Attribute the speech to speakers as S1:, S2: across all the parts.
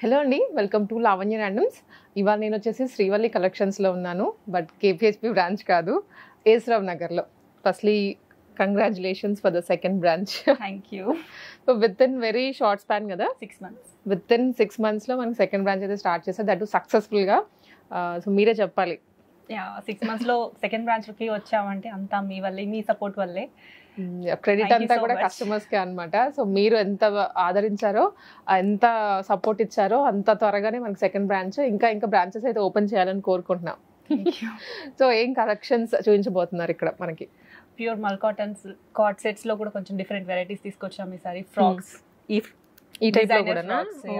S1: Hello అండి, welcome to Lavanya randoms. ఇవాళ నేను వచ్చేసి శ్రీవల్లి కలెక్షన్స్లో ఉన్నాను, బట్ కేపీహెచ్పి బ్రాంచ్ కాదు, ఏస్రావ్ నగర్లో. Firstly congratulations for the second branch.
S2: Thank you.
S1: So with in very short span కదా,
S2: 6 months.
S1: విత్ ఇన్ 6 monthsలో మనకి సెకండ్ బ్రాంచ్ అయితే స్టార్ట్ చేస్తారు, దట్ సక్సెస్ఫుల్గా. సో మీరే చెప్పాలి.
S2: 6 monthsలో సెకండ్ బ్రాంచ్కి వచ్చామంటే అంతా మీ వల్లే, మీ సపోర్ట్ వల్లే.
S1: క్రెడిట్ అంతా కూడా కస్టమర్స్కే అనమాట. సో మీరు ఎంత ఆదరించారో, ఎంత సపోర్ట్ ఇచ్చారో, అంత త్వరగానే మనకి సెకండ్ బ్రాంచ్ ఇంకా బ్రాంచెస్ అయితే ఓపెన్ చేయాలని కోరుకుంటున్నాం. సో ఏం కలెక్షన్స్ చూపించబోతున్నారు ఇక్కడ మనకి?
S2: ప్యూర్ మల్ కాటన్స్ కార్డ్ సెట్స్ లో కూడా కొంచెం డిఫరెంట్ వెరైటీస్ తీసుకొచ్చాము ఈసారి. ఫ్రాక్స్
S1: ఈ టైప్ లో కూడా.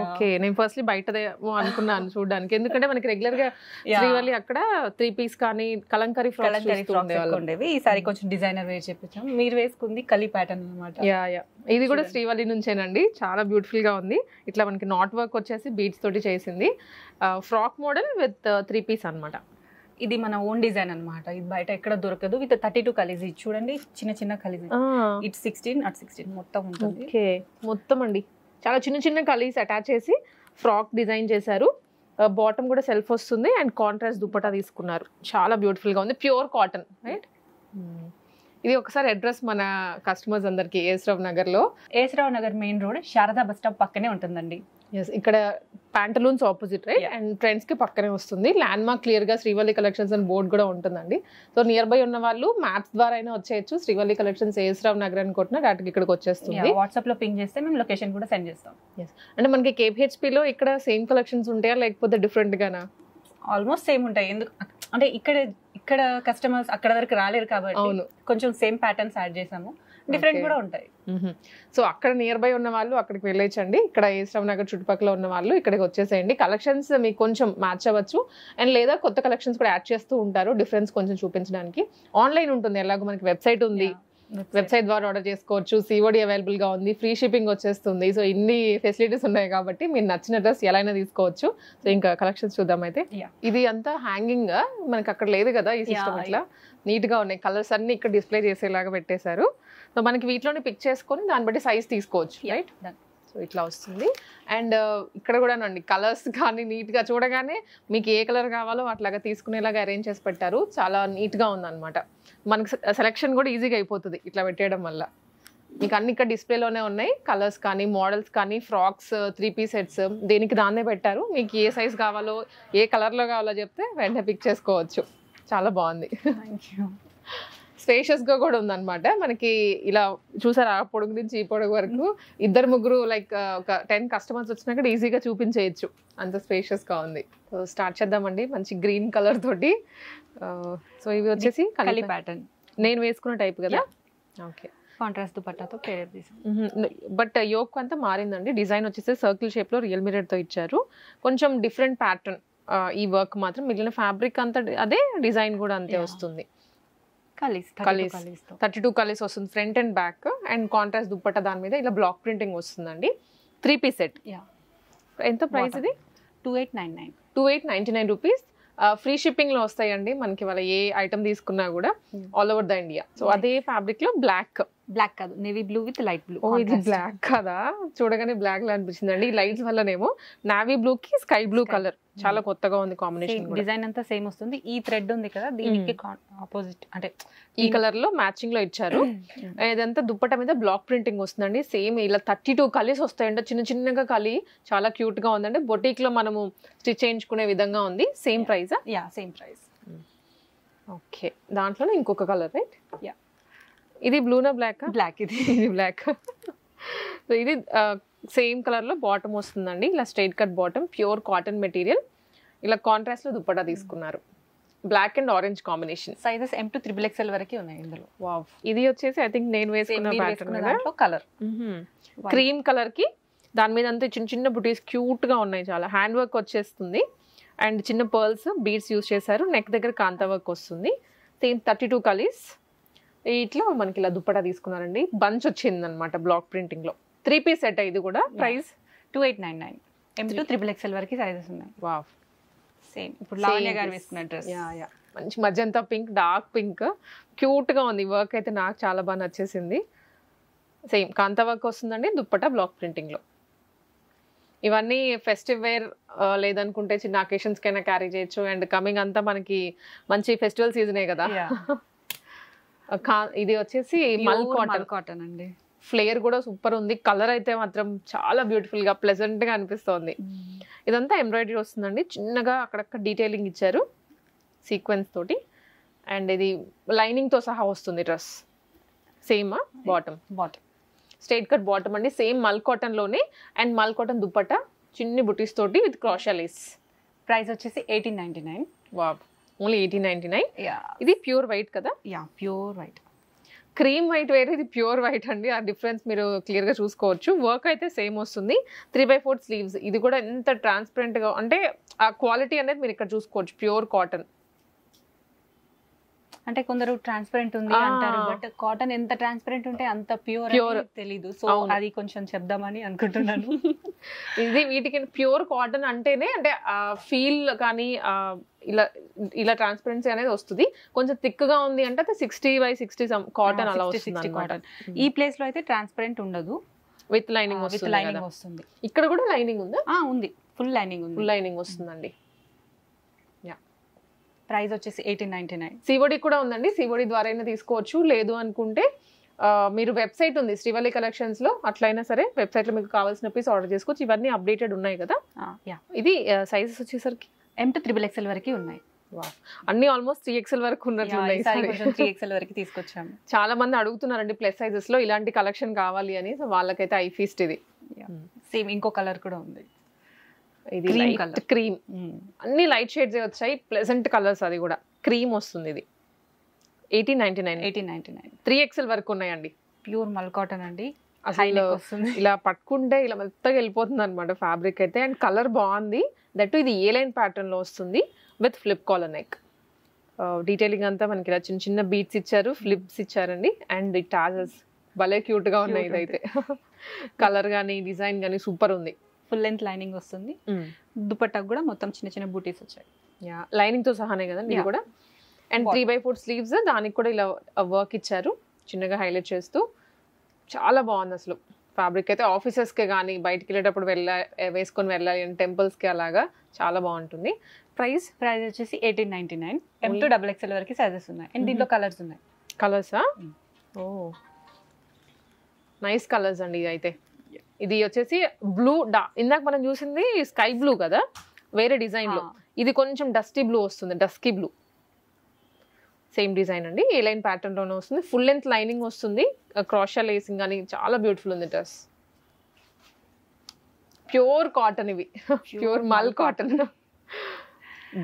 S1: ఓకే, నేను ఫస్ట్లీ బయటదే అనుకున్నాను చూడడానికి, ఎందుకంటే మనకి రెగ్యులర్ గా శ్రీవల్లి అక్కడ 3 piece కానీ కలంకారీ ఫ్రాక్స్
S2: ఉండేవి. ఈసారి కొంచెం డిజైనర్ వేర్ చెప్పించాం. మీరు వేసుకుంది కలి ప్యాటర్న్ అనమాట.
S1: ఇది కూడా శ్రీవల్లి నుంచేనండి, చాలా బ్యూటిఫుల్ గా ఉంది. ఇట్లా మనకి నాట్ వర్క్ వచ్చేసి బీడ్స్ తోటి చేసింది, ఫ్రాక్ మోడల్ విత్ 3 piece అనమాట.
S2: ఇది మన ఓన్ డిజైన్ అనమాట, ఇది బయట ఎక్కడ దొరకదు. With 32 Kallis. ఇది చూడండి, చిన్న చిన్న కలీజ్. ఇట్ 16 అట్ 16 మొత్తం ఉంటుంది.
S1: ఓకే, మొత్తం అండి చాలా చిన్న చిన్న కలీస్ అటాచ్ చేసి ఫ్రాక్ డిజైన్ చేశారు. బాటమ్ కూడా సెల్ఫ్ వస్తుంది అండ్ కాంట్రాస్ట్ దుపట్టా తీసుకున్నారు. చాలా బ్యూటిఫుల్ గా ఉంది, ప్యూర్ కాటన్, రైట్? ఇది ఒకసారి అడ్రస్ మన కస్టమర్స్ అందరికి. ఏస్రావ్ Nagar
S2: main road, Sharada bus stop పక్కనే ఉంటుందండి.
S1: ఇక్కడ Pantaloons opposite, right? And Trends కి పక్కనే వస్తుంది. ల్యాండ్ మార్క్ క్లియర్ గా శ్రీవల్లి కలెక్షన్స్ అని బోర్డు కూడా ఉంటుందండి. సో నియర్ బై ఉన్న వాళ్ళు మ్యాప్స్ ద్వారా అయినా వచ్చేయచ్చు. శ్రీవల్లి కలెక్షన్స్ ఏస్రావ్ నగర్ అని కొట్టినా డైరెక్ట్ ఇక్కడికి వచ్చేస్తుంది.
S2: వాట్సాప్ లో పింగ్ చేస్తే మేము లొకేషన్ కూడా సెండ్ చేస్తాం.
S1: అంటే మనకి కేపీహెచ్పి లో ఇక్కడ సేమ్ కలెక్షన్స్ ఉంటాయా లేకపోతే డిఫరెంట్ గానా?
S2: ఆల్మోస్ట్ సేమ్ ఉంటాయి. ఎందుకు అంటే ఇక్కడ కస్టమర్స్ అక్కడ వరకు రాలేరు కాబట్టి కొంచెం సేమ్ ప్యాటర్న్స్ యాడ్ చేసాము. డిఫరెంట్ కూడా ఉంటాయి.
S1: సో అక్కడ నియర్ బై ఉన్న వాళ్ళు అక్కడికి వెళ్ళొచ్చండి. ఇక్కడ ఏస్రావ్ నగర్ చుట్టుపక్కల ఉన్న వాళ్ళు ఇక్కడికి వచ్చేసేయండి. కలెక్షన్స్ మీకు కొంచెం మ్యాచ్ అవ్వచ్చు, అండ్ లేదా కొత్త కలెక్షన్స్ కూడా యాడ్ చేస్తూ ఉంటారు డిఫరెన్స్ కొంచెం చూపించడానికి. ఆన్లైన్ ఉంటుంది, ఎలాగో మనకి వెబ్సైట్ ఉంది, వెబ్సైట్ ద్వారా ఆర్డర్ చేసుకోవచ్చు. సిఓడి అవైలబుల్ గా ఉంది, ఫ్రీ షిప్పింగ్ వచ్చేస్తుంది. సో ఇన్ని ఫెసిలిటీస్ ఉన్నాయి కాబట్టి మీరు నచ్చిన డ్రెస్ ఎలా అయినా తీసుకోవచ్చు. సో ఇంకా కలెక్షన్స్ చూద్దాం అయితే. ఇది అంతా హ్యాంగింగ్, మనకి అక్కడ లేదు కదా ఈ సిస్టమ్. ఇట్లా నీట్ గా ఉన్నాయి, కలర్స్ అన్ని ఇక్కడ డిస్ప్లే చేసేలాగా పెట్టేశారు. సో మనకి వీటిలోనే పిక్ చేసుకొని దాన్ని బట్టి సైజ్ తీసుకోవచ్చు, రైట్? సో ఇట్లా వస్తుంది. అండ్ ఇక్కడ కూడా అండి కలర్స్ కానీ నీట్ గా చూడగానే మీకు ఏ కలర్ కావాలో అట్లాగా తీసుకునేలాగా అరేంజ్ చేసి పెట్టారు. చాలా నీట్ గా ఉందన్నమాట. మనకి సెలెక్షన్ కూడా ఈజీగా అయిపోతుంది ఇట్లా పెట్టేయడం వల్ల. మీకు అన్ని ఇక్కడ డిస్ప్లేలోనే ఉన్నాయి, కలర్స్ కానీ మోడల్స్ కానీ ఫ్రాక్స్ 3 piece సెట్స్ దేనికి దాన్నే పెట్టారు. మీకు ఏ సైజ్ కావాలో ఏ కలర్లో కావాలో చెప్తే వెంటనే పిక్ చేసుకోవచ్చు. చాలా బాగుంది. స్పేషియస్ గా కూడా ఉందన్నమాట. మనకి ఇలా చూసారు, ఆ పొడుగు నుంచి ఈ పొడుగు వరకు 2-3 లైక్ ఒక 10 customers వచ్చినా కూడా ఈజీగా చూపించేయచ్చు, అంత స్పేషియస్ గా ఉంది. సో స్టార్ట్ చేద్దామండి. మంచి గ్రీన్ కలర్ తోటి. సో ఇవి వచ్చేసి
S2: కలి ప్యాటర్న్
S1: నేను వేసుకున్న టైప్ కదా. ఓకే,
S2: కాంట్రాస్ట్ దుపట్టాతో పేర్ తీసాం.
S1: బట్ యోక్ అంతా మారిందండి. డిజైన్ వచ్చేసి సర్కిల్ షేప్ లో రియల్ మిర్రర్ తో ఇచ్చారు. కొంచెం డిఫరెంట్ ప్యాటర్న్ ఈ వర్క్ మాత్రం, మిగిలిన ఫ్యాబ్రిక్ అంతా అదే, డిజైన్ కూడా అంతే వస్తుంది. 32 కలీస్ వస్తుంది front and back. And contrast dupatta దాని మీద ఇలా బ్లాక్ ప్రింటింగ్ వస్తుందండి. 3 piece సెట్. ఎంత ప్రైస్ ఇది? 2899 రూపీస్. ఫ్రీ షిప్పింగ్ లో వస్తాయండి మనకి. వాళ్ళ ఏ ఐటమ్ తీసుకున్నా కూడా all over the India. So అదే ఫ్యాబ్రిక్ లో బ్లాక్
S2: కాదు, navy blue with light blue.
S1: ఇది బ్లాక్ కదా, చూడగానే బ్లాక్ లా అనిపించింది అండి. ఈ లైట్స్ వల్లనేమో నావీ బ్లూ కి స్కై బ్లూ కలర్ చాలా కొత్తగా ఉంది కాంబినేషన్.
S2: డిజైన్ అంతా సేమ్ వస్తుంది. ఈ థ్రెడ్ ఉంది కదా, దీనికి ఆపోజిట్ అంటే
S1: ఈ కలర్ లో మ్యాచింగ్ లో ఇచ్చారు. ఇదంతా దుప్పట మీద బ్లాక్ ప్రింటింగ్ వస్తుందండి. సేమ్ ఇలా 32 కలీస్ వస్తాయండి, చిన్న చిన్నగా కలి. చాలా క్యూట్ గా ఉందండి. బొటీక్ లో మనము స్టిచ్ చేయించుకునే విధంగా ఉంది. Same price?
S2: Same price.
S1: Okay, దాంట్లోనే ఇంకొక కలర్, రైట్? ఇది బ్లూనా బ్లాక్?
S2: ఇది
S1: బ్లాక్. సో ఇది సేమ్ కలర్ లో బాటమ్ వస్తుందండి, ఇలా straight cut bottom, pure cotton material. ఇలా కాంట్రాస్ట్ లో దుపట్టా తీసుకున్నారు. Black and orange combination.
S2: Sizes M to XXL వరకు ఉన్నాయి ఇందులో.
S1: వావ్, ఇది వచ్చేసి ఐ థింక్ నేను వేసుకున్న ప్యాటర్న్
S2: కలర్.
S1: క్రీమ్ కలర్ కి దాని మీద అంతా చిన్న చిన్న బుటీస్ క్యూట్ గా ఉన్నాయి. చాలా హ్యాండ్ వర్క్ వచ్చేస్తుంది. అండ్ చిన్న పర్ల్స్ బీడ్స్ యూస్ చేశారు. నెక్ దగ్గర కాంతా వర్క్ వస్తుంది. సేమ్ 32 కలీస్. ఇట్లా మనకి ఇలా దుప్పటా తీసుకున్నారండి. బంచ్ వచ్చింది అనమాట బ్లాక్ ప్రింటింగ్ లో. 3 piece సెట్. ఇది కూడా ప్రైస్
S2: 2899. M to XXL వరకు సైజెస్ ఉన్నాయి.
S1: వావ్,
S2: సేమ్ ఇప్పుడు లావణ్య గారు వేసుకున్న డ్రెస్.
S1: మంచి magenta pink, dark pink, cute గా ఉంది. వర్క్ అయితే నాకు చాలా బాగా నచ్చేసింది. సేమ్ కాంతా వర్క్ వస్తుందండి దుప్పటా బ్లాక్ ప్రింటింగ్ లో. ఇవన్నీ ఫెస్టివ్ వేర్ లేదనుకుంటే చిన్న అకేషన్స్ కైనా క్యారీ చేయొచ్చు. అండ్ కమింగ్ అంతా మనకి మంచి ఫెస్టివల్ సీజనే కదా. ఇది వచ్చేసి మల్
S2: కాటన్ అండి.
S1: ఫ్లేయర్ కూడా సూపర్ ఉంది. కలర్ అయితే మాత్రం చాలా బ్యూటిఫుల్ గా ప్లెజెంట్ గా అనిపిస్తోంది. ఇదంతా ఎంబ్రాయిడరీ వస్తుందండి, చిన్నగా అక్కడక్కడ డీటెయిలింగ్ ఇచ్చారు సీక్వెన్స్ తోటి. అండ్ ఇది లైనింగ్ తో సహా వస్తుంది dress. Same bottom straight cut bottom అండి, సేమ్ మల్ కాటన్ లోనే. అండ్ మల్ కాటన్ దుపట్టా చిన్ని బుటీస్ తోటి విత్ క్రాషా లేస్.
S2: ప్రైస్ వచ్చేసి 1899.
S1: Wow, only 1899. ఇది ప్యూర్ వైట్ కదా.
S2: Pure white.
S1: క్రీమ్ వైట్ వేరే, ఇది ప్యూర్ వైట్ అండి. ఆ డిఫరెన్స్ మీరు క్లియర్ గా చూసుకోవచ్చు. వర్క్ అయితే సేమ్ వస్తుంది. 3/4 స్లీవ్స్. ఇది కూడా ఎంత ట్రాన్స్పరెంట్ గా అంటే ఆ క్వాలిటీ అనేది మీరు ఇక్కడ చూసుకోవచ్చు. Pure cotton.
S2: అంటే కొందరు ట్రాన్స్పరెంట్ ఉంది అంటారు, బట్ కాటన్ ఎంత ట్రాన్స్పరెంట్ ఉంటే అంత ప్యూర్ తెలీదు. సో అది కొంచెం చెప్దామని అనుకుంటున్నాను.
S1: ఇది వీటికి ప్యూర్ కాటన్ అంటేనే అంటే ఫీల్ కానీ ఇలా ఇలా ట్రాన్స్పరెన్సీ అనేది వస్తుంది. కొంచెం థిక్ గా ఉంది అంటే 60/60 కాటన్ అలా వస్తుంది కాటన్.
S2: ఈ ప్లేస్ లో అయితే ట్రాన్స్పరెంట్ ఉండదు,
S1: విత్ లైనింగ్
S2: వస్తుంది.
S1: ఇక్కడ కూడా లైనింగ్ ఉందా?
S2: ఉంది, ఫుల్ లైనింగ్ ఉంది.
S1: ఫుల్ లైనింగ్ వస్తుందండి.
S2: ప్రైస్ వచ్చేసి 1899.
S1: సివోడి కూడా ఉందండి, సివోడి ద్వారా అయినా తీసుకోవచ్చు. లేదు అనుకుంటే మీరు వెబ్సైట్ ఉంది శ్రీవల్లి కలెక్షన్స్ లో, అట్లయినా సరే వెబ్సైట్ లో మీకు కావాల్సిన పీస్ ఆర్డర్ చేసుకోవచ్చు. ఇవన్నీ అప్డేటెడ్ ఉన్నాయి కదా. ఇది సైజెస్ వచ్చేసరికి
S2: M to 3XL వరకు ఉన్నాయి.
S1: అన్ని ఆల్మోస్ట్ 3XL వరకు ఉన్నట్లున్నాయి.
S2: 3XL వరకు తీసుకొచ్చాము.
S1: చాలా మంది అడుగుతున్నారండి ప్లస్ సైజెస్ లో ఇలాంటి కలెక్షన్ కావాలి అని. సో వాళ్ళకైతే ఐ ఫీస్ట్ ఇది.
S2: సేమ్ ఇంకో కలర్ కూడా ఉంది,
S1: ఇది క్రీమ్. అన్ని లైట్ షేడ్స్ వచ్చాయి, ప్లెజెంట్ కలర్స్. అది కూడా క్రీమ్ వస్తుంది. ఇది
S2: 1899.
S1: 3XL వరకు ఉన్నాయండి.
S2: ప్యూర్ మల్ కాటన్ అండి.
S1: అసలు ఇలా పట్టుకుంటే ఇలా మెత్తగా వెళ్ళిపోతుంది అనమాట ఫ్యాబ్రిక్ అయితే. అండ్ కలర్ బాగుంది. దట్ ఇది ఏ లైన్ ప్యాటర్న్ లో వస్తుంది with flip collar neck. Detailing అంతా మనకి ఇలా చిన్న చిన్న బీట్స్ ఇచ్చారు, ఫ్లిప్స్ ఇచ్చారండి. అండ్ ఈ టాజల్స్ భలే క్యూట్ గా ఉన్నాయి. ఇదైతే కలర్ గానీ డిజైన్ గానీ సూపర్ ఉంది.
S2: ఫుల్ లెంత్ లైనింగ్ వస్తుంది. దుపట్టా కూడా మొత్తం చిన్న చిన్న బూటీస్ వచ్చాయి.
S1: లైనింగ్ తో సహానే కదండి ఇది కూడా. అండ్ 3/4 స్లీవ్స్, దానికి కూడా ఇలా వర్క్ ఇచ్చారు చిన్నగా హైలైట్ చేస్తూ. చాలా బాగుంది అసలు ఫ్యాబ్రిక్ అయితే. ఆఫీసెస్ కి కానీ బయటకి వెళ్ళేటప్పుడు వేసుకొని వెళ్ళాలి అంటే టెంపుల్స్ కి అలాగా చాలా బాగుంటుంది. ప్రైస్
S2: వచ్చేసి 1899. M to XXL వరకు సైజెస్ ఉన్నాయి. అండ్ దీంట్లో కలర్స్ ఉన్నాయి.
S1: కలర్సా? ఓ నైస్ కలర్స్ అండి. ఇది అయితే ఇది వచ్చేసి బ్లూ ఇందాక మనం చూసింది స్కై బ్లూ కదా, వేరే డిజైన్ లో. ఇది కొంచెం డస్టీ బ్లూ వస్తుంది, డస్కీ బ్లూ. సేమ్ డిజైన్ అండి, ఏ లైన్ ప్యాటర్న్ లోనే వస్తుంది. ఫుల్ లెంత్ లైనింగ్ వస్తుంది, క్రాషా లేసింగ్ అని చాలా బ్యూటిఫుల్ ఉంది డ్రెస్. ప్యూర్ కాటన్ ఇవి, ప్యూర్ మల్ కాటన్.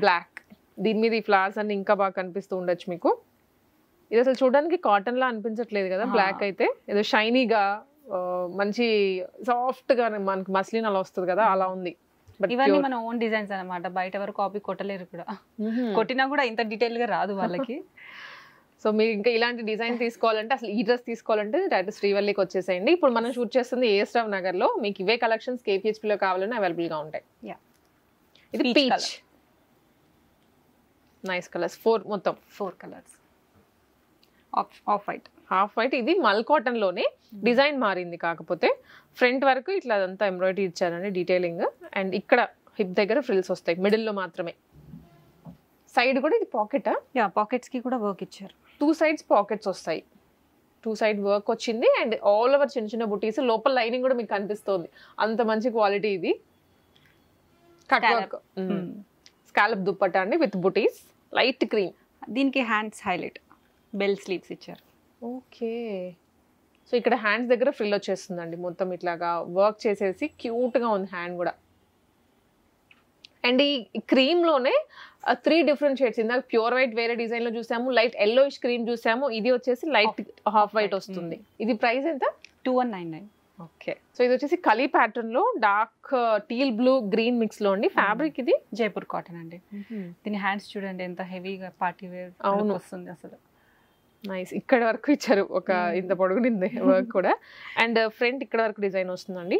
S1: బ్లాక్, దీని మీద ఈ ఫ్లవర్స్ అన్ని ఇంకా బాగా కనిపిస్తూ ఉండొచ్చు మీకు. ఇది అసలు చూడడానికి కాటన్ లా అనిపించట్లేదు కదా, బ్లాక్ అయితే ఏదో షైనీగా మంచి సాఫ్ట్ గా మనకి మస్లిన్ అలా వస్తుంది కదా, అలా ఉంది.
S2: ఇవన్నీ మన ఓన్ డిజైన్స్ అన్నమాట, బయట ఎవరు కాపీ కొట్టలేరు కూడా. కొట్టినా కూడా ఇంత డీటెయిల్ గా రాదు వాళ్ళకి.
S1: సో మీరు ఇంకా ఇలాంటి డిజైన్ తీసుకోవాలంటే, అసలు ఈ డ్రెస్ తీసుకోవాలంటే డైరెక్ట్ శ్రీవల్లికి వచ్చేసేయండి. ఇప్పుడు మనం షూట్ చేస్తుంది AS రావ్ నగర్ లో. మీకు ఇవే కలెక్షన్స్ KPHP లో కావాలన్నా అవైలబుల్ గా ఉంటాయి. ఇది పీచ్, నైస్ కలర్స్. మొత్తం 4 కలర్స్. Half white. ఇది మల్ కాటన్ లోనే డిజైన్ మారింది, కాకపోతే ఫ్రంట్ వరకు ఇట్లా అదంతా ఎంబ్రాయిడరీ ఇచ్చారండి డీటెయిలింగ్. అండ్ ఇక్కడ హిప్ దగ్గర ఫ్రిల్స్ వస్తాయి, మిడిల్ లో మాత్రమే. సైడ్ కూడా ఇది పాకెట్,
S2: పాకెట్స్ కి కూడా వర్క్ ఇచ్చారు.
S1: 2 sides పాకెట్స్ వస్తాయి, 2 side వర్క్ వచ్చింది. అండ్ ఆల్ ఓవర్ చిన్న చిన్న బుటీస్, లోపల లైనింగ్ కూడా మీకు కనిపిస్తుంది. అంత మంచి క్వాలిటీ ఇది. కట్ వర్క్, స్కాలప్ దుప్పట్టా అండి విత్ బుటీస్, లైట్ క్రీమ్.
S2: దీనికి హ్యాండ్స్ హైలైట్, బెల్ స్లీవ్స్ ఇచ్చారు.
S1: ఓకే, సో ఇక్కడ హ్యాండ్స్ దగ్గర ఫ్రిల్ వచ్చేస్తుందండి, మొత్తం ఇట్లాగా వర్క్ చేసేసి క్యూట్ గా ఉంది హ్యాండ్ కూడా. అండ్ ఈ క్రీమ్ లోనే 3 డిఫరెంట్ షేడ్స్. ఇందాక ప్యూర్ వైట్ వేరే డిజైన్ లో చూసాము, లైట్ ఎల్లోయిష్ క్రీమ్ చూసాము, ఇది వచ్చేసి లైట్ హాఫ్ వైట్ వస్తుంది. ఇది ప్రైస్ ఎంత?
S2: 2199.
S1: ఓకే, సో ఇది వచ్చేసి కలీ ప్యాటర్న్ లో dark teal blue green mix లో అండి. ఫ్యాబ్రిక్ ఇది
S2: జైపూర్ కాటన్ అండి. దీని హ్యాండ్స్ చూడండి ఎంత హెవీగా పార్టీ వేర్ వస్తుంది అసలు.
S1: నైస్, ఇక్కడ వరకు ఇచ్చారు, ఒక ఇంత పొడుగునింది వర్క్ కూడా. అండ్ ఫ్రంట్ ఇక్కడ వరకు డిజైన్ వస్తుందండి,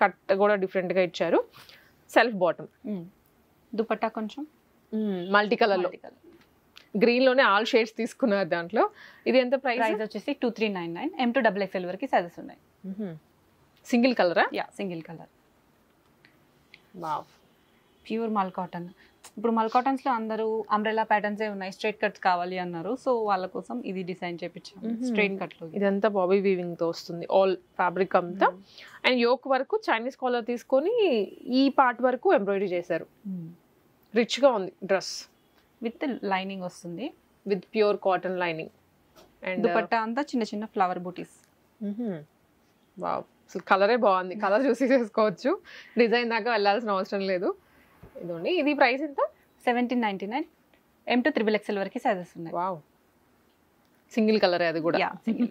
S1: కట్ కూడా డిఫరెంట్ గా ఇచ్చారు. సెల్ఫ్ బాటమ్,
S2: దుపట్టా కొంచెం
S1: మల్టీ కలర్ లో, గ్రీన్ లోనే ఆల్ షేడ్స్ తీసుకున్నారు దాంట్లో. ఇది ఎంత ప్రైస్?
S2: వచ్చేసి 2399. M to XXL వరకు సైజెస్ ఉన్నాయి.
S1: సింగిల్ కలరా?
S2: Single colour.
S1: Wow,
S2: pure mul cotton. ఇప్పుడు మల్ కాటన్స్ లో అందరూ అంబ్రెల్లా ప్యాటర్న్స్ ఉన్నాయి, స్ట్రైట్ కట్స్ కావాలి అన్నారు. సో వాళ్ళ కోసం ఇది డిజైన్ చేపించాము స్ట్రైట్ కట్ లో.
S1: ఇదంతా బాబీ వీవింగ్ తో వస్తుంది ఆల్ ఫ్యాబ్రిక్ అంతా. అండ్ యోక్ వరకు చైనీస్ కాలర్ తీసుకొని ఈ పార్ట్ వరకు ఎంబ్రాయిడరీ చేశారు. రిచ్ గా ఉంది డ్రెస్.
S2: విత్ లైనింగ్ వస్తుంది,
S1: with pure cotton lining. And
S2: dupatta అంతా చిన్న చిన్న ఫ్లవర్ బూటీస్.
S1: వావ్, అసలు కలరే బాగుంది. కలర్ చూసి చేసుకోవచ్చు, డిజైన్ దాకా వెళ్ళాల్సిన అవసరం లేదు. ఇదండి, ఇది ప్రైస్ ఎంత?
S2: 1799. M to XXL వరకు సైజెస్ ఉన్నాయి.
S1: వావ్, సింగిల్ కలర్ అది కూడా.
S2: సింగిల్.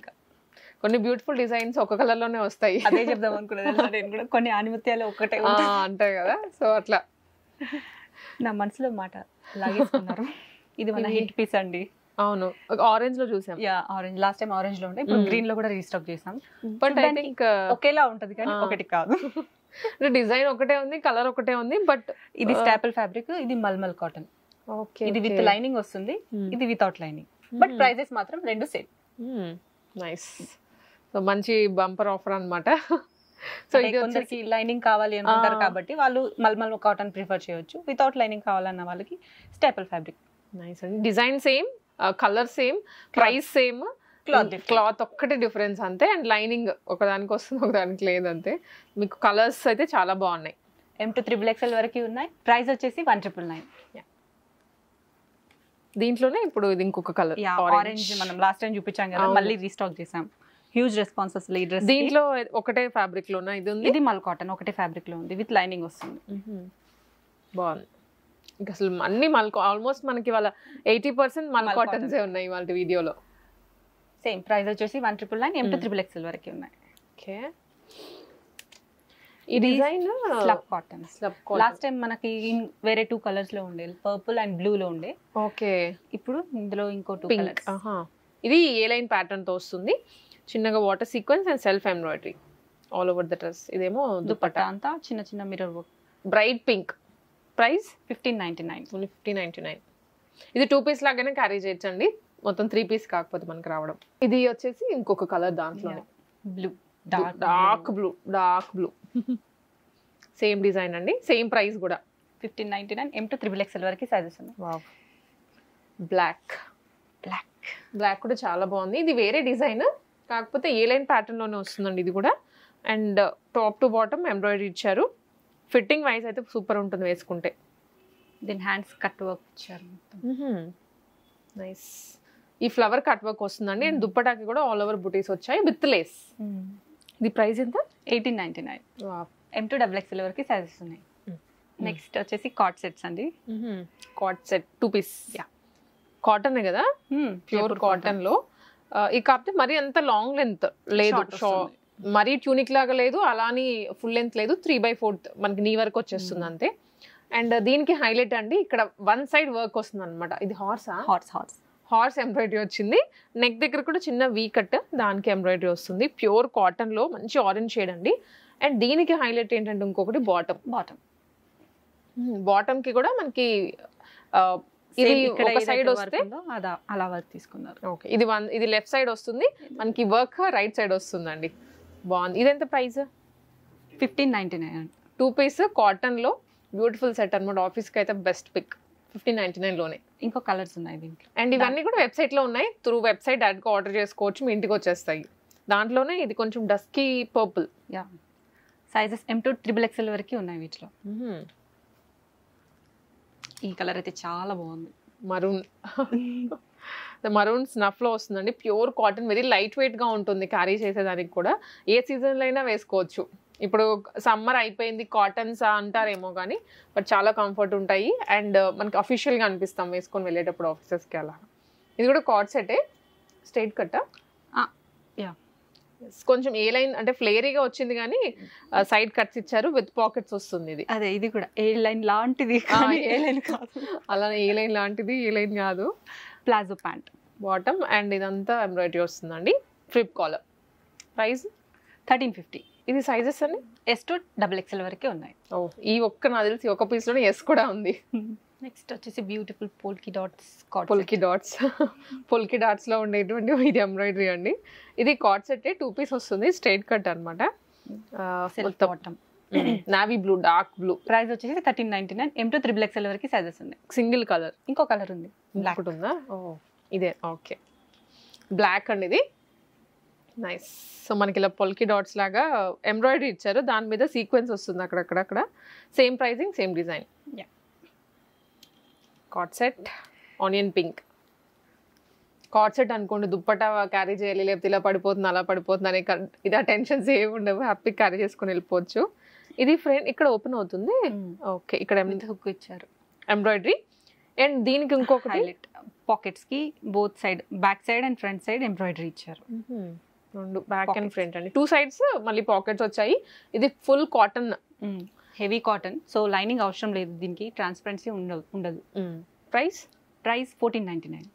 S1: కొన్ని బ్యూటిఫుల్ డిజైన్స్ ఒక కలర్ లోనే వస్తాయి.
S2: అదే చెప్దాం అనుకున్నది నేను కూడా. కొన్ని ఆనిమత్యాలు ఒకటే
S1: అంటాయి కదా, సో అట్లా
S2: నా మనసులో మాట లాగేసుకున్నారు. ఇది మన హిట్ పీస్ అండి.
S1: అవును, ఆరెంజ్ లో చూసాం.
S2: ఆరెంజ్ లాస్ట్ టైం ఆరెంజ్ లో ఉండే, ఇప్పుడు గ్రీన్ లో కూడా రీస్టాక్ చేసాం.
S1: బట్ ఐ థింక్
S2: ఒకేలా ఉంటది కానీ ఒకటి కాదు.
S1: డిజైన్ ఒకటే ఉంది, కలర్ ఒకటే ఉంది. బట్
S2: ఇది స్టాపుల్ ఫ్యాబ్రిక్, ఇది మల్మల్ కాటన్.
S1: ఓకే,
S2: ఇది విత్ లైనింగ్ వస్తుంది, ఇది వితౌట్ లైనింగ్. బట్ ప్రైజెస్ మాత్రం రెండు సేమ్.
S1: నైస్. సో మంచి బంపర్ ఆఫర్ అన్నమాట.
S2: సో ఇది కొందరికి లైనింగ్ కావాలి అనుకుంటారు కాబట్టి వాళ్ళు మల్మల్ కాటన్ ప్రిఫర్ చేయొచ్చు. వితౌట్ లైనింగ్ కావాలన్న వాళ్ళకి స్టాపుల్ ఫ్యాబ్రిక్.
S1: నైస్ అండి. Design same, colour same, price same, cloth ఒక్కటే డిఫరెన్స్ అంతే. అండ్ లైనింగ్ ఒకదానికి వస్తుంది, ఒకదానికి లేదు అంతే. మీకు కలర్స్ అయితే చాలా బాగున్నాయి.
S2: M to XXL వరకు ఉన్నాయి. ప్రైస్ వచ్చేసి 1999.
S1: దీంట్లోనే ఇప్పుడు ఇది ఇంకొక కలర్
S2: ఆరెంజ్ మనం లాస్ట్ టైం చూపించాం కదా, మళ్ళీ రీస్టాక్ చేసాం. హ్యూజ్ రెస్పాన్స్ అసలు ఈ డ్రెస్.
S1: దీంట్లో ఒకటే ఫ్యాబ్రిక్ లోనా ఇది ఉంది?
S2: ఇది మల్ కాటన్ ఒకటే ఫ్యాబ్రిక్ లో ఉంది, విత్ లైనింగ్ వస్తుంది.
S1: బాగుంది. ఇంకా అసలు అన్ని ఆల్మోస్ట్ మనకి వాళ్ళ 80% మల్ కాటన్స్ ఉన్నాయి వాళ్ళ వీడియోలో.
S2: సేమ్ ప్రైస్ వచ్చేసి 1999. M to XXL వరకు ఉన్నాయి.
S1: ఓకే, ఈ design
S2: slub cotton. Last time మనకి వేరే 2 కలర్స్ లో ఉండే, పర్పుల్ అండ్ బ్లూ లో ఉండే.
S1: ఓకే,
S2: ఇప్పుడు ఇందులో ఇంకో 2 కలర్స్.
S1: ఇది ఏ లైన్ ప్యాటర్న్ తో వస్తుంది, చిన్నగా water sequence and self embroidery all over the dress. ఇదేమో
S2: దుపట్టా అంతా చిన్న చిన్న mirror work.
S1: Bright pink. Price
S2: 1599.
S1: Only 1599. ఇది 2 పీస్ లాగానే క్యారీ చేయొచ్చండి, మొత్తం 3 పీస్ కాకపోతే మనకి రావడం. ఇది వచ్చేసి ఇంకొక కలర్ దాంట్లోనే,
S2: blue,
S1: dark blue. Same design అండి, సేమ్ ప్రైస్ కూడా
S2: 1599. M to XXL వరకు సైజెస్ ఉన్నాయి.
S1: వావ్, బ్లాక్ కూడా చాలా బాగుంది. ఇది వేరే డిజైన్ కాకపోతే ఏ లైన్ ప్యాటర్న్ లోనే వస్తుందండి ఇది కూడా. And top to bottom embroidery ఇచ్చారు. ఫిట్టింగ్ వైజ్ అయితే సూపర్ ఉంటుంది వేసుకుంటే.
S2: దీని హ్యాండ్స్ కట్ వర్క్ ఇచ్చారు.
S1: నైస్. ఈ ఫ్లవర్ కట్ వర్క్ వస్తుందండి. అండ్ దుప్పటాకి కూడా ఆల్ ఓవర్ బుటీస్ వచ్చాయి విత్ లేస్. ఇది ప్రైస్ ఎంత?
S2: 1899. M to XXL వరకు సైజెస్ ఉన్నాయి. నెక్స్ట్ వచ్చేసి కాట్ సెట్స్ అండి.
S1: Cord set 2 piece. కాటన్ కదా, ప్యూర్ కాటన్ లో. ఈ కాకపోతే మరి అంత లాంగ్ లెంత్ లేదు, మరీ ట్యూనిక్ లాగా లేదు, అలాని ఫుల్ లెంత్ లేదు. 3/4 మనకి నీ వరకు వచ్చేస్తుంది అంతే. అండ్ దీనికి హైలైట్ అండి, ఇక్కడ 1 సైడ్ వర్క్ వస్తుంది అనమాట. ఇది హార్స్ ఎంబ్రాయిడరీ వచ్చింది. నెక్ దగ్గర కూడా చిన్న వీ కట్, దానికి ఎంబ్రాయిడరీ వస్తుంది. ప్యూర్ కాటన్ లో మంచి ఆరెంజ్ షేడ్ అండి. అండ్ దీనికి హైలైట్ ఏంటంటే ఇంకొకటి బాటమ్ కి కూడా మనకి ఇది ఒక సైడ్ వస్తే
S2: అలా వర్క్ తీసుకున్నారు.
S1: ఓకే, ఇది లెఫ్ట్ సైడ్ వస్తుంది మనకి, వర్క్ రైట్ సైడ్ వస్తుందండి. బాగుంది. ఇది ఎంత ప్రైస్?
S2: 1599.
S1: 2 పీస్ కాటన్ లో బ్యూటిఫుల్ సెట్ అనమాట. ఆఫీస్ కి అయితే బెస్ట్ పిక్. 1599 లోనే.
S2: ఇంకో కలర్స్ ఉన్నాయి దీంట్లో.
S1: అండ్ ఇవన్నీ కూడా వెబ్సైట్ లో ఉన్నాయి. త్రూ వెబ్సైట్ డైరెక్ట్ గా ఆర్డర్ చేసుకోవచ్చు, మీ ఇంటికి వచ్చేస్తాయి. దాంట్లోనే ఇది కొంచెం dusky purple.
S2: Sizes M to XXL వరకు ఉన్నాయి వీటిలో. ఈ కలర్ అయితే చాలా బాగుంది.
S1: మరూన్ స్నఫ్ లో వస్తుందండి. Pure cotton, very light weight గా ఉంటుంది క్యారీ చేసేదానికి కూడా. ఏ సీజన్ లో అయినా వేసుకోవచ్చు. ఇప్పుడు సమ్మర్ అయిపోయింది కాటన్స్ అంటారేమో కానీ, బట్ చాలా కంఫర్ట్ ఉంటాయి. అండ్ మనకి అఫీషియల్ గా అనిపిస్తాం వేసుకొని వెళ్ళేటప్పుడు ఆఫీసెస్ కి అలా. ఇది కూడా కార్డ్ సెటే, స్ట్రైట్ కట్. కొంచెం ఏ లైన్ అంటే ఫ్లేరీగా వచ్చింది కానీ సైడ్ కట్స్ ఇచ్చారు, విత్ పాకెట్స్ వస్తుంది. ఇది
S2: అదే, ఇది కూడా ఏ లైన్ లాంటిది, ఏ లైన్ కాదు.
S1: అలానే ఏ లైన్ లాంటిది, ఏ లైన్ కాదు.
S2: Palazzo pant
S1: bottom. అండ్ ఇదంతా ఎంబ్రాయిడరీ వస్తుందండి. Flip collar. ప్రైస్
S2: 1350.
S1: ఇది సైజెస్ అన్ని
S2: S to XXL వరకే ఉన్నాయి.
S1: ఈ ఒక్క నాకు తెలిసి ఒక పీస్ లోనే S కూడా ఉంది.
S2: నెక్స్ట్ వచ్చేసి బ్యూటిఫుల్ పోల్కి
S1: డాట్స్ లో ఉండేటువంటి ఇది ఎంబ్రాయిడరీ అండి. ఇది కార్డ్ సెట్ 2 పీస్ వస్తుంది, స్ట్రైట్ కట్ అనమాట. Navy blue, dark blue.
S2: Price వచ్చేసి 1399. M to XXL వరకు సైజెస్ ఉన్నాయి.
S1: Single colour.
S2: ఇంకో కలర్ ఉంది, బ్లాక్
S1: ఉందా? ఓ ఇదే, ఓకే. బ్లాక్ అండి ఇది. నైస్. సో మనకి ఇలా పొల్కి డాట్స్ లాగా ఎంబ్రాయిడరీ ఇచ్చారు, దాని మీద సీక్వెన్స్ వస్తుంది అక్కడక్కడ. Same pricing, same design. Cord set, onion pink. Cord set అనుకోండి, దుప్పటా క్యారీ చేయాలి, లేకపోతే ఇలా పడిపోతుంది అలా పడిపోతుంది అనే ఇలా టెన్షన్స్ ఏమి ఉండవు, హ్యాపీ క్యారీ చేసుకుని వెళ్ళిపోవచ్చు. ఇది ఫ్రంట్ ఇక్కడ ఓపెన్ అవుతుంది. ఓకే, ఇక్కడ
S2: హుక్ ఇచ్చారు,
S1: ఎంబ్రాయిడరీ. అండ్ దీనికి ఇంకొకటి
S2: హైలైట్, పాకెట్స్ కి both side, back side and front side embroidery ఇచ్చారు.
S1: రెండు బ్యాక్ అండ్ ఫ్రంట్ అండి, 2 sides మళ్ళీ పాకెట్స్ వచ్చాయి. ఇది full cotton,
S2: heavy cotton. So lining అవసరం లేదు దీనికి, ట్రాన్స్పరెన్సీ ఉండదు.
S1: Price
S2: 1499.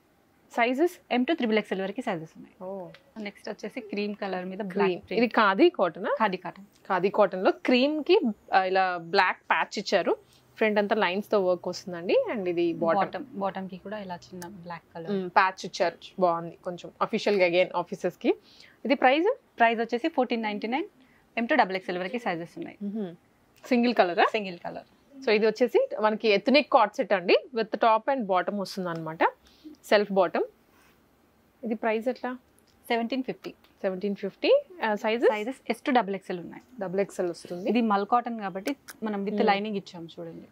S1: Sizes
S2: M to XXL వరకు సైజెస్ ఉన్నాయి. నెక్స్ట్ వచ్చేసి క్రీమ్ కలర్ మీద బ్లాక్.
S1: ఇది ఖాదీ కాటన్, ఖాదీ కాటన్ లో క్రీమ్ కి ఇలా బ్లాక్ ప్యాచ్ ఇచ్చారు, ఫ్రంట్ అంతా లైన్స్ తో వర్క్ వస్తుందండి. అండ్ ఇది
S2: బాటమ్ కి కూడా ఇలా చిన్న బ్లాక్ కలర్
S1: ప్యాచ్ ఇచ్చారు, బాగుంది కొంచెం అఫీషియల్ గా అగైన్ ఆఫీసెస్ కి. ఇది ప్రైస్
S2: వచ్చేసి 1499. M to XXL వరకు సైజెస్ ఉన్నాయి.
S1: Single colour. సో ఇది వచ్చేసి మనకి ఎథనిక్ కార్డ్ సెట్ అండి, విత్ టాప్ అండ్ బాటమ్ వస్తుంది అనమాట, సెల్ఫ్ బాటమ్. ఇది ప్రైస్ ఎట్లా? 1750. సైజెస్
S2: S to XXL ఉన్నాయి.
S1: XXL వస్తుంది.
S2: ఇది మల్ కాటన్ కాబట్టి మనం విత్ లైనింగ్ ఇచ్చాం చూడండి.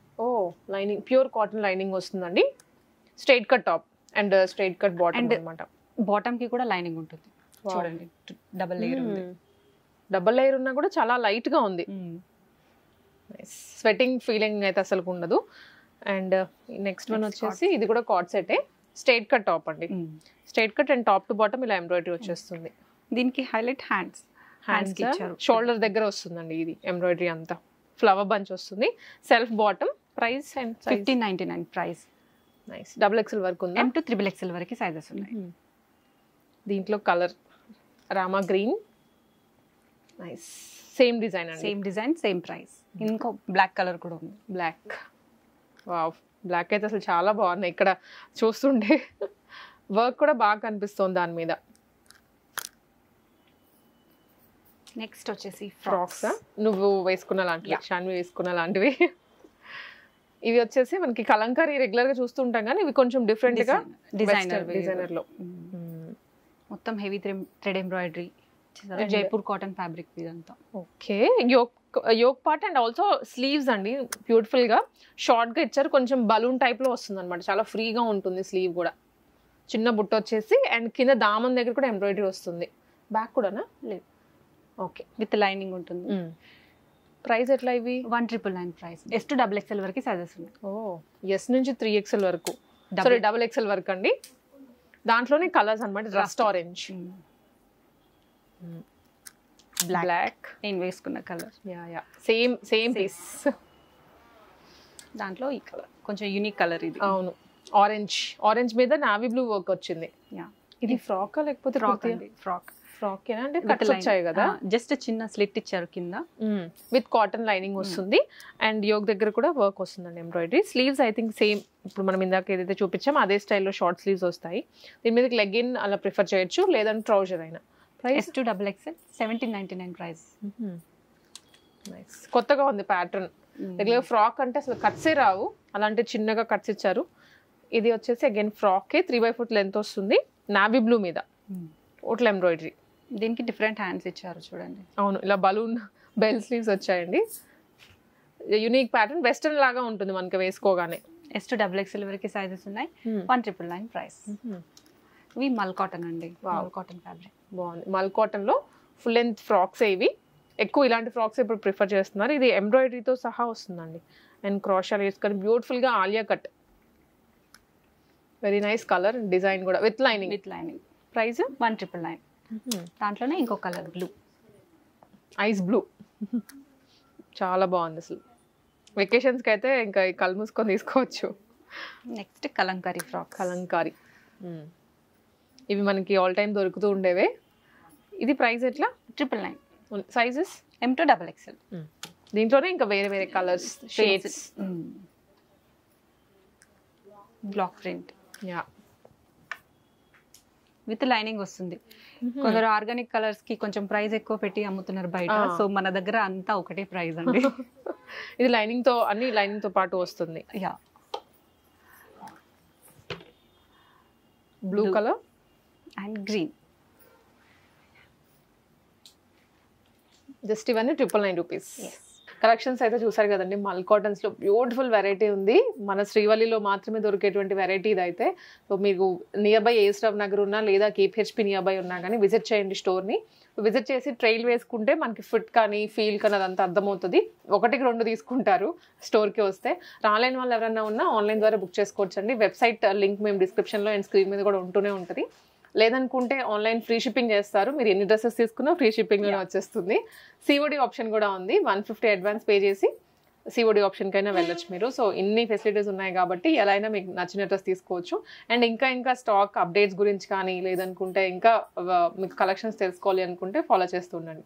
S1: లైనింగ్, ప్యూర్ కాటన్ లైనింగ్ వస్తుందండి. Straight cut top and straight cut bottom అన్నమాట.
S2: బాటమ్ కి కూడా లైనింగ్ ఉంటుంది చూడండి, డబుల్
S1: లేయర్ ఉన్నా కూడా చాలా లైట్ గా ఉంది. స్వెటింగ్ ఫీలింగ్ అయితే అసలు ఉండదు. అండ్ నెక్స్ట్ వన్ వచ్చేసి ఇది కూడా కార్డ్ సెటే, స్ట్రైట్ కట్ టాప్ అండి. Straight cut and top to bottom ఇలా ఎంబ్రాయిడరీ వచ్చేస్తుంది.
S2: దీనికి హైలైట్ హ్యాండ్స్ ఇచ్చారు,
S1: షోల్డర్ దగ్గర వస్తుందండి ఇది ఎంబ్రాయిడరీ అంతా. ఫ్లవర్ బంచ్ వస్తుంది, self bottom. Price and
S2: 1599 price.
S1: Nice. XXL వరకు ఉంది.
S2: M to XXL వరకు సైజెస్ ఉన్నాయి.
S1: దీంట్లో colour Rama green. Nice. Same design అండి,
S2: సేమ్ ప్రైస్. ఇంకో బ్లాక్ కలర్ కూడా ఉంది.
S1: బ్లాక్. వావ్, బ్లాక్ అయితే అసలు చాలా బాగున్నాయి. ఇక్కడ చూస్తుంటే వర్క్ కూడా బాగా కనిపిస్తుంది దాని మీద.
S2: నెక్స్ట్ వచ్చేసి
S1: ఫ్రాక్స్. నువ్వు వేసుకున్న లాంటివి, షాన్వి వేసుకున్న లాంటివి. ఇవి వచ్చేసి మనకి కలంకారీ రెగ్యులర్ గా చూస్తుంటాం కానీ ఇవి కొంచెం డిఫరెంట్ గా డిజైనర్ లో.
S2: మొత్తం heavy thread embroidery, Jaipur cotton fabric ఇదంతా.
S1: Okay, yoke part and also sleeves అండి, బ్యూటిఫుల్ గా షార్ట్ గా ఇచ్చారు, కొంచెం బలూన్ టైప్ లో వస్తుంది అనమాట, చాలా ఫ్రీగా ఉంటుంది. స్లీవ్ కూడా చిన్న బుట్ట వచ్చేసి అండ్ కింద దామన్ దగ్గర కూడా ఎంబ్రాయిడరీ వస్తుంది. బ్యాక్ కూడానా? లేదు. ఓకే,
S2: విత్ లైనింగ్ ఉంటుంది.
S1: ప్రైస్ ఎట్లా ఇవి?
S2: 1999 ప్రైస్. S to XXL వరకు సైజెస్ ఉన్నాయి.
S1: S నుంచి 3XL వరకు, సారీ XXL వరకు అండి. దాంట్లోనే కలర్స్ అనమాట, రస్ట్ ఆరెంజ్, బ్లాక్.
S2: నేను వేసుకున్న కలర్
S1: సేమ్ పీస్.
S2: దాంట్లో ఈ కలర్ కొంచెం యూనిక్ కలర్ ఇది.
S1: అవును, ఆరెంజ్ మీద నావీ బ్లూ వర్క్ వచ్చింది. ఇది ఫ్రాక్ లేకపోతే ఫ్రాక్ అంటే కట్స్ వచ్చాయి కదా,
S2: జస్ట్ చిన్న స్లిట్ ఇచ్చారు కింద,
S1: విత్ కాటన్ లైనింగ్ వస్తుంది. అండ్ యోగ్ దగ్గర కూడా వర్క్ వస్తుందండి embroidery. Sleeves I think same, ఇప్పుడు మనం ఇందాక ఏదైతే చూపించామో అదే స్టైల్లో షార్ట్ స్లీవ్స్ వస్తాయి. దీని మీద లెగిన్ అలా ప్రిఫర్ చేయొచ్చు, లేదంటే ట్రౌజర్ అయినా.
S2: S to XXL 1799 price.
S1: Nice, కొత్తగా ఉంది ప్యాటర్న్. రెగ్యులర్ ఫ్రాక్ అంటే అసలు కట్సే రావు, అలాంటి చిన్నగా కట్స్ ఇచ్చారు. ఇది వచ్చేసి అగైన్ ఫ్రాక్ 3/4 లెంత్ వస్తుంది, నావీ బ్లూ మీద టోటల్ ఎంబ్రాయిడరీ.
S2: దీనికి డిఫరెంట్ హ్యాండ్స్ ఇచ్చారు చూడండి.
S1: అవును, ఇలా బలూన్ బెల్ స్లీవ్స్ వచ్చాయండి. యూనిక్ ప్యాటర్న్, వెస్టర్న్ లాగా ఉంటుంది మనకి వేసుకోగానే.
S2: S to XXL వరకు సైజెస్ ఉన్నాయి. 1999 ప్రైస్. ఇవి మల్ కాటన్ అండి, మల్ కాటన్ ఫ్యాబ్రిక్.
S1: బాగుంది. మల్ కాటన్ లో ఫుల్ లెంత్ ఫ్రాక్స్ ఇవి, ఎక్కువ ఇలాంటి ఫ్రాక్స్ ఇప్పుడు ప్రిఫర్ చేస్తున్నారు. ఇది ఎంబ్రాయిడరీతో సహా వస్తుందండి, అండ్ క్రాషాలు వేసుకొని బ్యూటిఫుల్ గా Alia cut. Very nice colour, design కూడా విత్ లైనింగ్. ప్రైస్
S2: 1999. దాంట్లోనే ఇంకో కలర్ బ్లూ,
S1: ఐస్ బ్లూ. చాలా బాగుంది అసలు. వెకేషన్స్ కి అయితే ఇంకా కళ్ళు మూసుకొని తీసుకోవచ్చు.
S2: Next Kalamkari frock.
S1: ఇవి మనకి ఆల్ టైమ్ దొరుకుతూ ఉండేవే. ఇది ప్రైస్ ఎట్లా?
S2: 999.
S1: Sizes
S2: M to XXL.
S1: దీంట్లోనే ఇంకా వేరే colours, shades.
S2: Black print with lining వస్తుంది. కొందరు ఆర్గానిక్ కలర్స్ కి కొంచెం ప్రైస్ ఎక్కువ పెట్టి అమ్ముతున్నారు బయట, సో మన దగ్గర అంతా ఒకటే ప్రైస్ అండి.
S1: ఇది లైనింగ్ తో అన్ని లైనింగ్ తో పాటు వస్తుంది.
S2: Yeah,
S1: blue colour
S2: and green.
S1: Just ఇవన్నీ 999 రూపీస్. కలెక్షన్స్ అయితే చూసారు కదండి, మల్ కాటన్స్ లో బ్యూటిఫుల్ వెరైటీ ఉంది. మన శ్రీవల్లిలో మాత్రమే దొరికేటువంటి వెరైటీ ఇది అయితే. సో మీకు నియర్ బై ఏస్రావ్ నగర్ ఉన్నా లేదా కేపీహెచ్పి నియర్ బై ఉన్నా కానీ విజిట్ చేయండి స్టోర్ని. విజిట్ చేసి ట్రైల్ వేసుకుంటే మనకి ఫిట్ కానీ ఫీల్ కానీ అదంతా అర్థమవుతుంది. 1-2 తీసుకుంటారు స్టోర్కి వస్తే. రాలేని వాళ్ళు ఎవరైనా ఉన్నా ఆన్లైన్ ద్వారా బుక్ చేసుకోవచ్చండి. వెబ్సైట్ లింక్ మేము డిస్క్రిప్షన్లో అండ్ స్క్రీన్ మీద కూడా ఉంటూనే ఉంటుంది. లేదనుకుంటే ఆన్లైన్ ఫ్రీ షిప్పింగ్ చేస్తారు. మీరు ఎన్ని డ్రెస్సెస్ తీసుకున్నా ఫ్రీ షిప్పింగ్లోనే వచ్చేస్తుంది. సిఓడి ఆప్షన్ కూడా ఉంది. 150 అడ్వాన్స్ పే చేసి సిఓడి ఆప్షన్కైనా వెళ్ళొచ్చు మీరు. సో ఇన్ని ఫెసిలిటీస్ ఉన్నాయి కాబట్టి ఎలా అయినా మీకు నచ్చిన డ్రెస్ తీసుకోవచ్చు. అండ్ ఇంకా స్టాక్ అప్డేట్స్ గురించి కానీ లేదనుకుంటే ఇంకా మీకు కలెక్షన్స్ తెలుసుకోవాలి అనుకుంటే ఫాలో చేస్తూ ఉండండి.